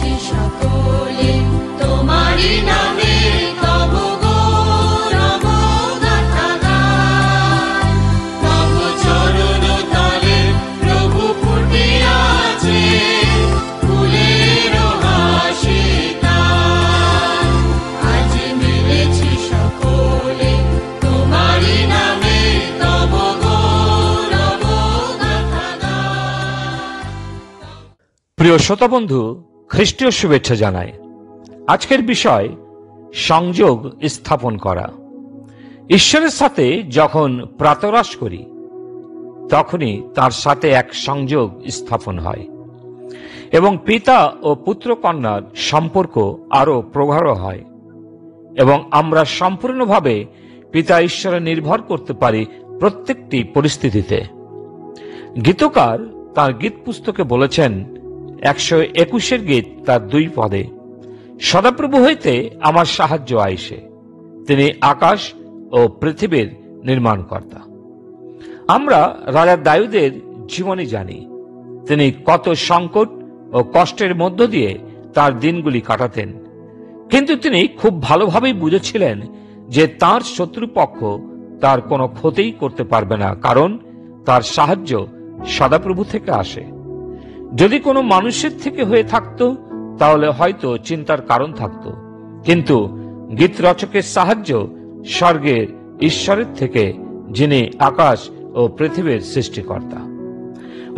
মিলেছি সকলে তোমারি নামে, তব গৌরব গাথা গান। তব চরণ তলে প্রভু ফুটে আছে ফুলের হাসি তান। আজ মিলেছি সকলে তোমারি নামে, তব গৌরব গাথা গান। প্রিয় শ্রোতাবন্ধু, খ্রিস্টীয় শুভেচ্ছা জানাই। আজকের বিষয় সংযোগ স্থাপন করা। ঈশ্বরের সাথে যখন প্রাতরাশ করি তখনই তার সাথে এক সংযোগ স্থাপন হয় এবং পিতা ও পুত্র কন্যার সম্পর্ক আরো প্রগাঢ় হয় এবং আমরা সম্পূর্ণভাবে পিতা ঈশ্বরে নির্ভর করতে পারি প্রত্যেকটি পরিস্থিতিতে। গীতকার তার গীত পুস্তকে বলেছেন 121 গীত তার 2 পদে, সদাপ্রভু হইতে আমার সাহায্য আইসে, তিনি আকাশ ও পৃথিবীর নির্মাণকর্তা। আমরা রাজা দাউদের জীবনী জানি, তিনি কত সংকট ও কষ্টের মধ্য দিয়ে তার দিনগুলি কাটাতেন, কিন্তু তিনি খুব ভালোভাবেই বুঝেছিলেন যে তার শত্রুপক্ষ তার কোনো ক্ষতিই করতে পারবে না, কারণ তার সাহায্য সদাপ্রভু থেকে আসে। যদি কোনো মানুষের থেকে হয়ে থাকতো তাহলে হয়তো চিন্তার কারণ থাকতো, কিন্তু গীত রচকের সাহায্য স্বর্গের ঈশ্বরের থেকে, যিনি আকাশ ও পৃথিবীর সৃষ্টিকর্তা।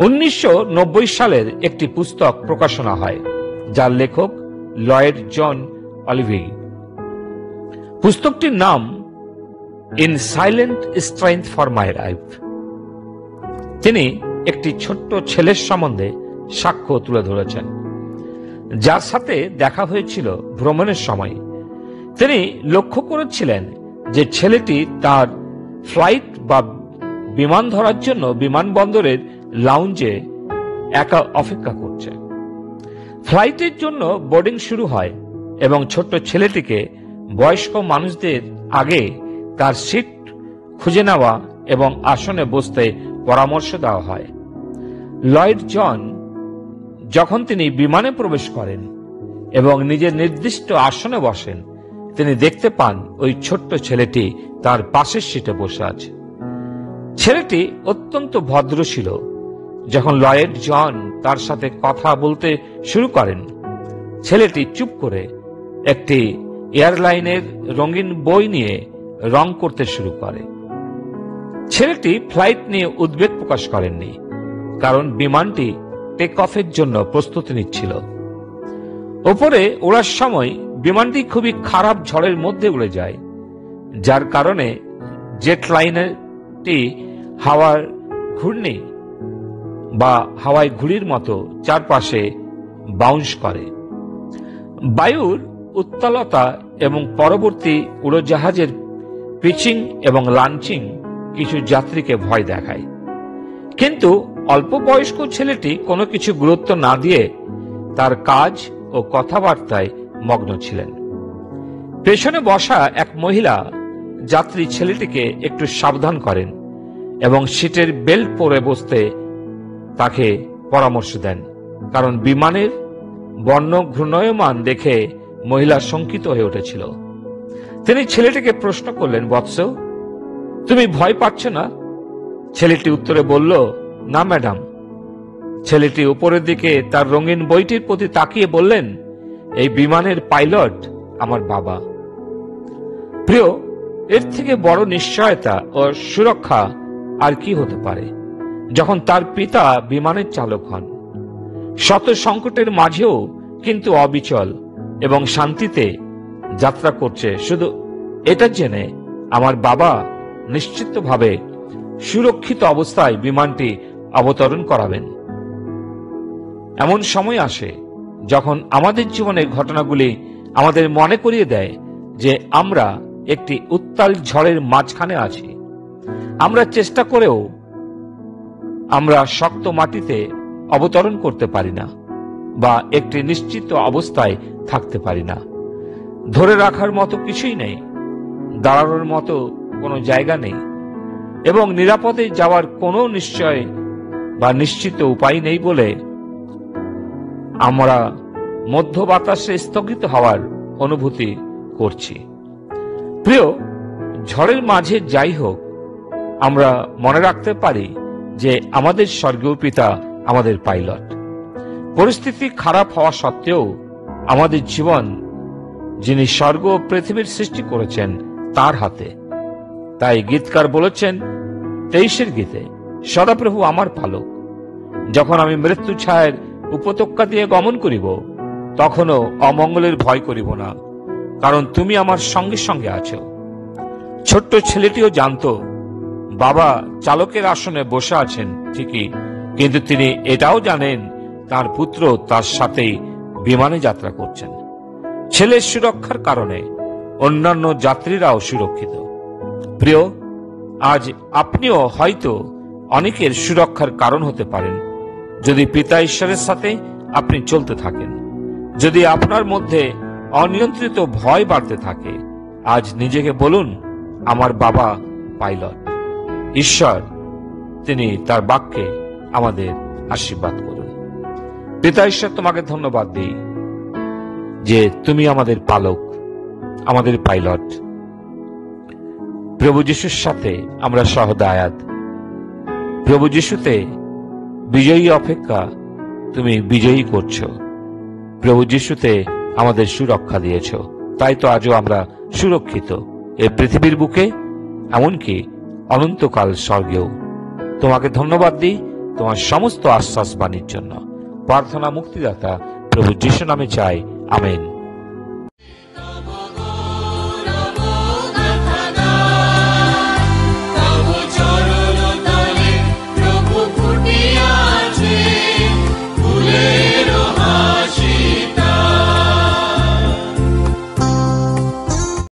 1990 সালের একটি পুস্তক প্রকাশনা হয় যার লেখক লয়েড জন অলিভি। পুস্তকটির নাম in silent strength for my life. তিনি একটি ছোট্ট ছেলের সম্বন্ধে সাক্ষ্য তুলে ধরেছেন যার সাথে দেখা হয়েছিল ভ্রমণের সময়। তিনি লক্ষ্য করেছিলেন যে ছেলেটি তার ফ্লাইট বা বিমান ধরার জন্য বিমানবন্দরের লাউঞ্জে একা অপেক্ষা করছে। ফ্লাইটের জন্য বোর্ডিং শুরু হয় এবং ছোট্ট ছেলেটিকে বয়স্ক মানুষদের আগে তার সিট খুঁজে নেওয়া এবং আসনে বসতে পরামর্শ দেওয়া হয়। লয়েড জন যখন তিনি বিমানে প্রবেশ করেন এবং নিজের নির্দিষ্ট আসনে বসেন, তিনি দেখতে পান ওই ছোট্ট ছেলেটি তার পাশের সিটে বসে আছে। ছেলেটি অত্যন্ত ভদ্র ছিল। যখন লয়েড জন তার সাথে কথা বলতে শুরু করেন, ছেলেটি চুপ করে একটি এয়ারলাইনের রঙিন বই নিয়ে রং করতে শুরু করে। ছেলেটি ফ্লাইট নিয়ে উদ্বেগ প্রকাশ করেননি, কারণ বিমানটি টেক অফের জন্য প্রস্তুতি নিচ্ছিল। ওপরে ওড়ার সময় বিমানটি খুবই খারাপ ঝড়ের মধ্যে উড়ে যায়, যার কারণে জেট লাইনারটি হাওয়ার ঘূর্ণি বা হাওয়ায় ঘুড়ির মতো চারপাশে বাউন্স করে। বায়ুর উত্তালতা এবং পরবর্তী উড়োজাহাজের পিচিং এবং লাঞ্চিং কিছু যাত্রীকে ভয় দেখায়, কিন্তু অল্প বয়স্ক ছেলেটি কোনো কিছু গুরুত্ব না দিয়ে তার কাজ ও কথাবার্তায় মগ্ন ছিলেন। পেছনে বসা এক মহিলা যাত্রী ছেলেটিকে একটু সাবধান করেন এবং সিটের বেল্ট পরে বসতে তাকে পরামর্শ দেন, কারণ বিমানের বর্ণ ঘূর্ণয়মান দেখে মহিলা শঙ্কিত হয়ে উঠেছিল। তিনি ছেলেটিকে প্রশ্ন করলেন, বৎস, তুমি ভয় পাচ্ছ না? ছেলেটি উত্তরে বলল, না ম্যাডাম। ছেলেটি উপরের দিকে তার রঙিন বইটির প্রতি তাকিয়ে বললেন, এই বিমানের পাইলট আমার বাবা। প্রিয়, এর থেকে বড় নিশ্চয়তা ও সুরক্ষা আর কি হতে পারে যখন তার পিতা বিমানের চালক হন, শত সংকটের মাঝেও কিন্তু অবিচল এবং শান্তিতে যাত্রা করছে, শুধু এটা জেনে আমার বাবা নিশ্চিতভাবে সুরক্ষিত অবস্থায় বিমানটি অবতরণ করাবেন। এমন সময় আসে যখন আমাদের জীবনের ঘটনাগুলি আমাদের মনে করিয়ে দেয় যে আমরা একটি উত্তাল ঝড়ের মাঝখানে আছি। আমরা চেষ্টা করেও আমরা শক্ত মাটিতে অবতরণ করতে পারি না বা একটি নিশ্চিত অবস্থায় থাকতে পারি না। ধরে রাখার মতো কিছুই নেই, দাঁড়ানোর মতো কোনো জায়গা নেই এবং নিরাপদে যাওয়ার কোনো নিশ্চয় বা নিশ্চিত উপায় নেই বলে আমরা মধ্য বাতাসে স্থগিত হওয়ার অনুভূতি করছি। প্রিয়, ঝড়ের মাঝে যাই হোক, আমরা মনে রাখতে পারি যে আমাদের স্বর্গীয় পিতা আমাদের পাইলট। পরিস্থিতি খারাপ হওয়া সত্ত্বেও আমাদের জীবন যিনি স্বর্গ ও পৃথিবীর সৃষ্টি করেছেন তার হাতে। তাই গীতকার বলেছেন 23 গীতে, সদাপ্রভু আমার পালক। যখন আমি মৃত্যু ছায়ের উপত্যকা দিয়ে গমন করিব, তখনও অমঙ্গলের ভয় করিব না, কারণ তুমি আমার সঙ্গে সঙ্গে আছো। ছোট্ট ছেলেটিও জানত বাবা চালকের আসনে বসে আছেন ঠিকই, কিন্তু তিনি এটাও জানেন তার পুত্র তার সাথেই বিমানে যাত্রা করছেন। ছেলের সুরক্ষার কারণে অন্যান্য যাত্রীরাও সুরক্ষিত। প্রিয়, আজ আপনিও হয়তো অনেকের সুরক্ষার কারণ হতে পারেন যদি পিতা ঈশ্বরের সাথে আপনি চলতে থাকেন। যদি আপনার মধ্যে অনিয়ন্ত্রিত ভয় বাড়তে থাকে, আজ নিজেকে বলুন, আমার বাবা পাইলট। ঈশ্বর তিনি তার বাক্যে আমাদের আশীর্বাদ করুন। পিতা ঈশ্বর, তোমাকে ধন্যবাদ দিই যে তুমি আমাদের পালক, আমাদের পাইলট। প্রভু যিশুর সাথে আমরা সহদায়াত। প্রভু যিশুতে বিজয়ী অপেক্ষা তুমি বিজয়ী করছো। প্রভু যিশুতে আমাদের সুরক্ষা দিয়েছ, তাই তো আজও আমরা সুরক্ষিত এই পৃথিবীর বুকে, এমনকি অনন্তকাল স্বর্গেও। তোমাকে ধন্যবাদ দিই তোমার সমস্ত আশ্বাস বাণীর জন্য। প্রার্থনা মুক্তিদাতা প্রভু যিশু নামে চাই, আমেন।